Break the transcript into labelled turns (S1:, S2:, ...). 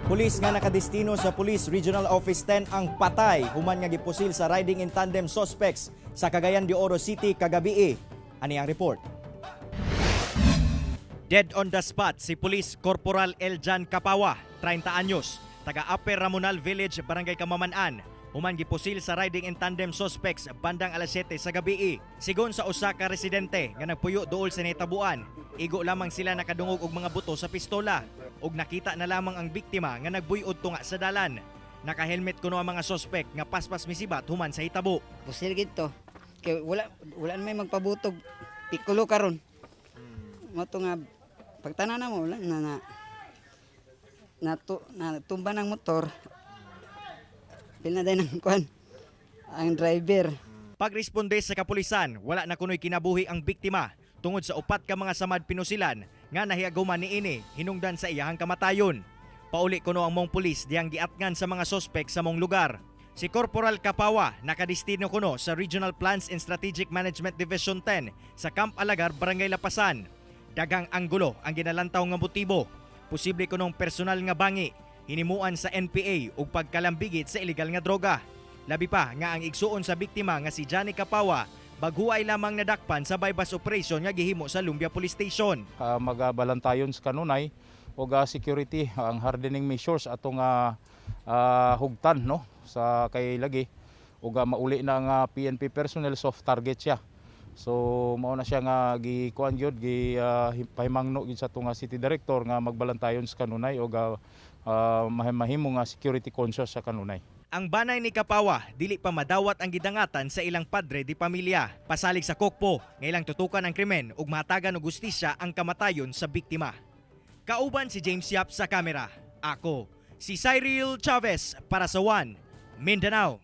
S1: Pulis nga nakadestino sa Police Regional Office 10 ang patay human nga gipusil sa riding in tandem suspects sa Cagayan de Oro City kagabi. Ani ang report. Dead on the spot si Police Corporal Eljan Capawa, 30 anyos, taga Upper Ramonal Village, Barangay Kamaman-an. Human gipusil sa riding in tandem suspects bandang alas 7 sa gabi. Sigon sa usa ka residente nga nagpuyo duol sa nahitabuan, igo lamang sila nakadungog og mga buto sa pistola ug nakita na lamang ang biktima nga nagbuyod tunga sa dalan. Naka-helmet kuno ang mga suspect nga paspas misibat human sa hitabo.
S2: Pusil gito. Kay wala may magpabutog pikulo karon. Mo to nga pagtanan mo wala na tumba ng motor. Pinaday ng kuan ang driver.
S1: Pagresponde sa kapulisan, wala na kunoy kinabuhi ang biktima tungod sa upat ka mga samad pinusilan nga nahiaguman niini hinungdan sa iyahang kamatayon. Pauli kuno ang mong pulis diyang giatngan sa mga sospek sa mong lugar. Si Corporal Capawa nakadestino kuno sa Regional Plans and Strategic Management Division 10 sa Camp Alagar, Barangay Lapasan. Dagang anggulo ang ginalantaw nga motibo. Posible kunong personal nga bangi, hinimuan sa NPA ug pagkalambigit sa illegal nga droga. Labi pa nga ang igsuon sa biktima nga si Johnny Capawa baghuay lamang nadakpan sa bypass operation nga gihimo sa Lumbia Police Station.
S3: Magabalantayon sa kanunay ug security ang hardening measures atong hugtan no sa kay lagi ug mauli na nga PNP personnel soft target siya. So mao na siya nga gikuan gyud pahimangno gyud sa tunga city director nga magbalantayon sa kanunay ug mahimo nga security conscious sa kanunay.
S1: Ang banay ni Capawa dili pa madawat ang gidangatan sa ilang padre di pamilya. Pasalig sa kokpo, nga ilang tutukan ang krimen ug mahatagan og gustisya ang kamatayon sa biktima. Kauban si James Yap sa kamera. Ako si Cyril Chavez para sa One Mindanao.